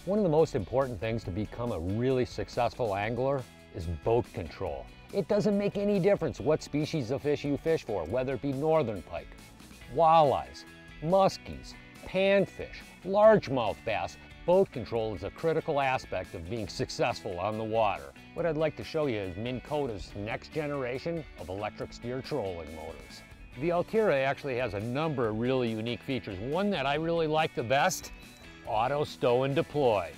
One of the most important things to become a really successful angler is boat control. It doesn't make any difference what species of fish you fish for, whether it be northern pike, walleyes, muskies, panfish, largemouth bass. Boat control is a critical aspect of being successful on the water. What I'd like to show you is Minn Kota's next generation of electric steer trolling motors. The Ulterra actually has a number of really unique features. One that I really like the best, auto stow and deploy.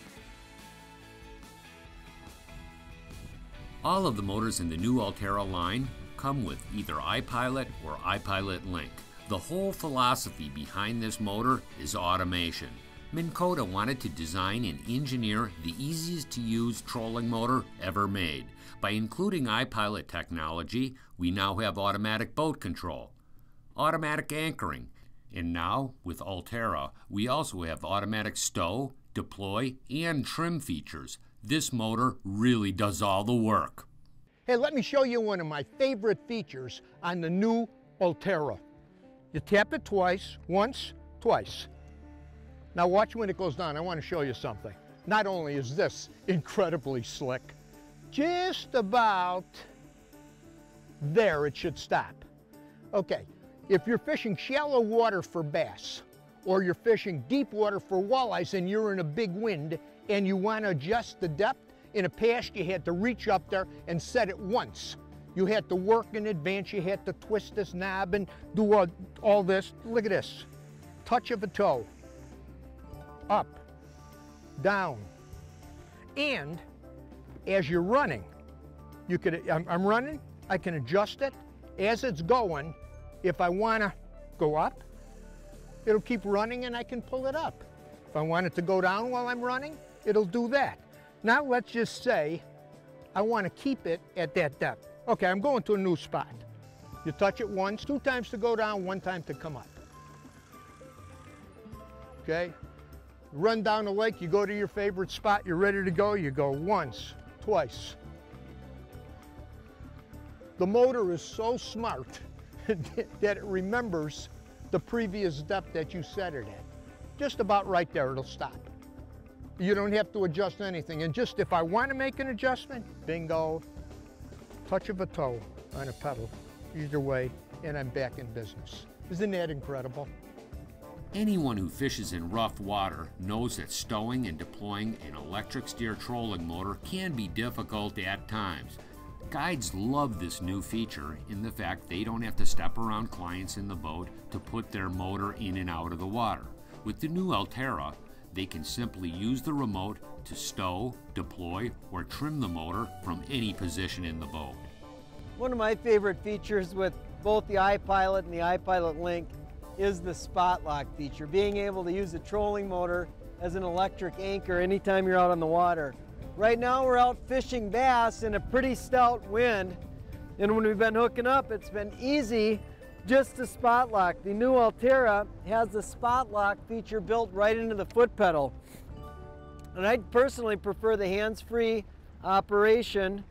All of the motors in the new Ulterra line come with either iPilot or iPilot Link. The whole philosophy behind this motor is automation. Minn Kota wanted to design and engineer the easiest to use trolling motor ever made. By including iPilot technology, we now have automatic boat control, automatic anchoring, and now with Ulterra, we also have automatic stow, deploy, and trim features. This motor really does all the work. Hey, let me show you one of my favorite features on the new Ulterra. You tap it twice, once, twice. Now watch when it goes down. I want to show you something. Not only is this incredibly slick, just about there it should stop. Okay, if you're fishing shallow water for bass, or you're fishing deep water for walleyes and you're in a big wind and you want to adjust the depth, in a past you had to reach up there and set it once. You had to work in advance, you had to twist this knob and do all this. Look at this, touch of a toe, up, down. And as you're running, you could, I'm running, I can adjust it as it's going. If I want to go up, it'll keep running and I can pull it up. If I want it to go down while I'm running, it'll do that. Now let's just say I want to keep it at that depth. Okay, I'm going to a new spot. You touch it once, 2 times to go down, 1 time to come up. Okay, run down the lake, you go to your favorite spot, you're ready to go, you go once, twice. The motor is so smart that it remembers the previous depth that you set it at. Just about right there, it'll stop. You don't have to adjust anything. And just if I want to make an adjustment, bingo, touch of a toe on a pedal, either way, and I'm back in business. Isn't that incredible? Anyone who fishes in rough water knows that stowing and deploying an electric steer trolling motor can be difficult at times. Guides love this new feature in the fact they don't have to step around clients in the boat to put their motor in and out of the water. With the new Ulterra, they can simply use the remote to stow, deploy, or trim the motor from any position in the boat. One of my favorite features with both the iPilot and the iPilot Link is the spot lock feature, being able to use a trolling motor as an electric anchor anytime you're out on the water. Right now we're out fishing bass in a pretty stout wind, and when we've been hooking up, it's been easy just to spot lock. The new Ulterra has the spot lock feature built right into the foot pedal. And I personally prefer the hands-free operation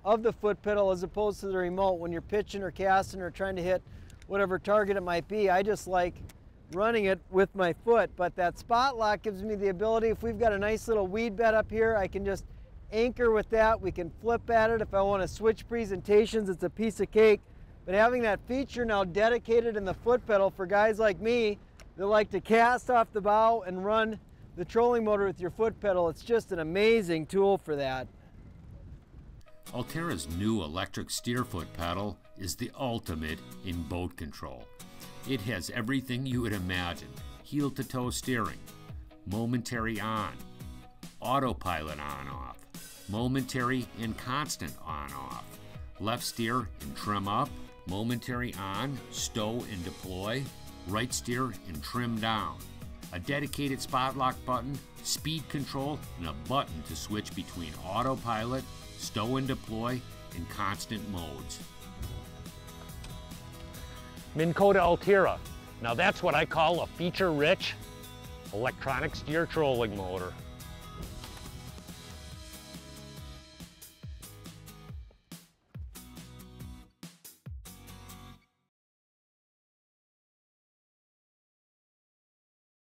of the foot pedal as opposed to the remote when you're pitching or casting or trying to hit whatever target it might be. I just like running it with my foot, but that spot lock gives me the ability, if we've got a nice little weed bed up here, I can just anchor with that. We can flip at it. If I want to switch presentations, it's a piece of cake. But having that feature now dedicated in the foot pedal for guys like me that like to cast off the bow and run the trolling motor with your foot pedal, it's just an amazing tool for that. Ulterra's new electric steer foot pedal is the ultimate in boat control. It has everything you would imagine: heel-to-toe steering, momentary on, autopilot on-off, momentary and constant on-off, left steer and trim up, momentary on, stow and deploy, right steer and trim down, a dedicated spot lock button, speed control, and a button to switch between autopilot, stow and deploy, and constant modes. Minn Kota Ulterra. Now that's what I call a feature-rich electronic steer trolling motor.